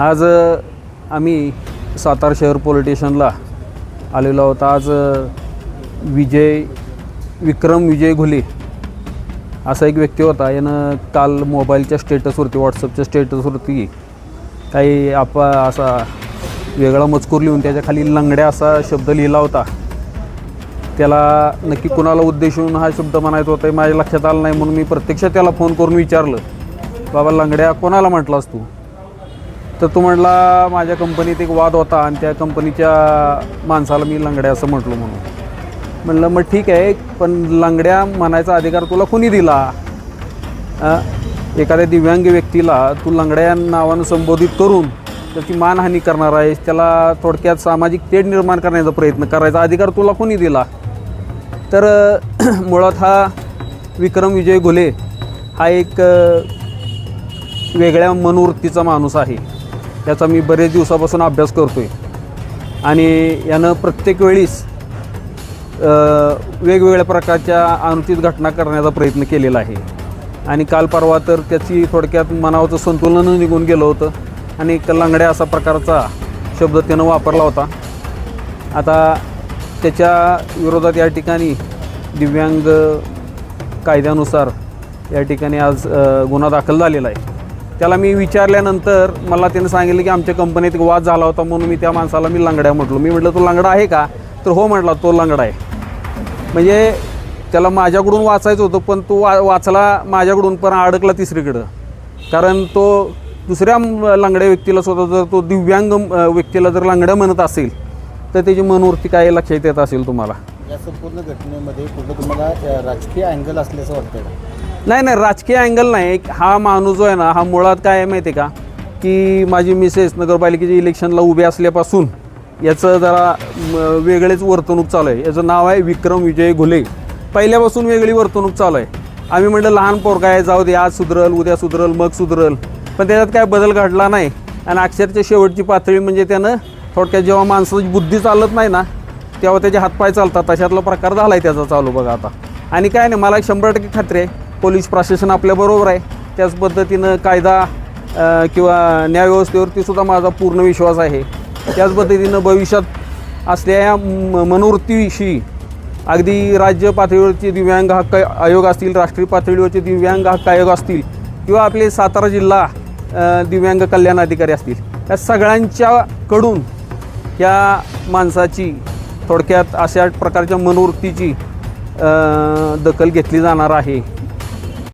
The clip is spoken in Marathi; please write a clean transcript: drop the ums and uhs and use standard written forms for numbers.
आज आम्ही सातारा शहर पोलीस स्टेशनला आलेलो आहोत। आज विक्रम विजय घुले असा एक व्यक्ती होता। यानं काल मोबाईलच्या स्टेटसवरती, व्हॉट्सअपच्या स्टेटसवरती काही असा वेगळा मजकूर लिहून त्याच्या खाली लंगड्या असा शब्द लिहिला होता। त्याला नक्की कुणाला उद्देशून हा शब्द म्हणायचा होता माझ्या लक्षात आलं नाही, म्हणून मी प्रत्यक्ष त्याला फोन करून विचारलं, बाबा लंगड्या कोणाला म्हटलास तू? तर तो म्हटला माझ्या कंपनीत एक वाद होता आणि त्या कंपनीच्या माणसाला मी लंगड्या असं म्हटलं म्हणून. म्हणलं मग ठीक आहे, पण लंगड्या म्हणायचा अधिकार तुला कोणी दिला? एखाद्या दिव्यांग व्यक्तीला तू लंगड्या या नावानं संबोधित करून त्याची मानहानी करणार आहेस, त्याला थोडक्यात सामाजिक तेढ निर्माण करण्याचा प्रयत्न करायचा अधिकार तुला कोणी दिला? तर मुळात हा विक्रम विजय घुले हा एक वेगळ्या मनोवृत्तीचा माणूस आहे। याचा मी बरेच दिवसापासून अभ्यास करतो आहे आणि यानं प्रत्येक वेळीस वेगवेगळ्या प्रकारच्या अनुचित घटना करण्याचा प्रयत्न केलेला आहे आणि काल परवा तर त्याची थोडक्यात मनावचं संतुलन निघून गेलं होतं आणि लंगड्या असा प्रकारचा शब्द त्यानं वापरला होता। आता त्याच्या विरोधात या ठिकाणी दिव्यांग कायद्यानुसार या ठिकाणी आज गुन्हा दाखल झालेला आहे। त्याला मी विचारल्यानंतर मला त्यानं सांगितलं की आमच्या कंपनीत एक वाद झाला होता म्हणून मी त्या माणसाला मी लंगड्या म्हटलो। मी म्हटलं तो लंगडा आहे का? तर हो म्हटला, तो लंगडा आहे। म्हणजे त्याला माझ्याकडून वाचायचं होतं, पण तो वाचला माझ्याकडून, पण अडकला तिसरीकडं। कारण तो दुसऱ्या लंगड्या व्यक्तीला सुद्धा जर तो दिव्यांग व्यक्तीला जर लंगड्या म्हणत असेल तर त्याची मनोवृत्ती काय लक्षात येत असेल तुम्हाला? या संपूर्ण घटनेमध्ये कुठं तुम्हाला राजकीय अँगल असल्याचं वाटतं का? नाही, राजकीय अँगल नाही। हा माणूस जो आहे ना, हा मुळात काय आहे माहिती आहे का, की माझी मिसेस नगरपालिकेच्या इलेक्शनला उभे असल्यापासून याचं जरा वेगळेच वर्तणूक चालू आहे। याचं नाव आहे विक्रम विजय घुले। पहिल्यापासून वेगळी वर्तणूक चालू आहे। आम्ही म्हटलं लहान पोरगा आहे, जाऊ दे, आज सुधरल, उद्या सुधरल, मग सुधरल, पण त्याच्यात काय बदल घडला नाही आणि अक्षरशः शेवटची पातळी म्हणजे त्यानं थोडक्यात जेव्हा माणसाची बुद्धी चालत नाही ना तेव्हा त्याचे हातपाय चालतात, तशातला प्रकार झाला आहे त्याचा चालू बघा आता। आणि काय नाही, मला 100% खात्री आहे पोलीस प्रशासन आपल्याबरोबर आहे। त्याच पद्धतीनं कायदा किंवा न्यायव्यवस्थेवरती सुद्धा माझा पूर्ण विश्वास आहे। त्याच पद्धतीनं भविष्यात असलेल्या या मनोवृत्तीविषयी अगदी राज्य पातळीवरचे दिव्यांग हक्क आयोग असतील, राष्ट्रीय पातळीवरचे दिव्यांग हक्क आयोग असतील किंवा आपले सातारा जिल्हा दिव्यांग कल्याण अधिकारी असतील, या सगळ्यांच्याकडून या माणसाची थोडक्यात अशा प्रकारच्या मनोवृत्तीची दखल घेतली जाणार आहे।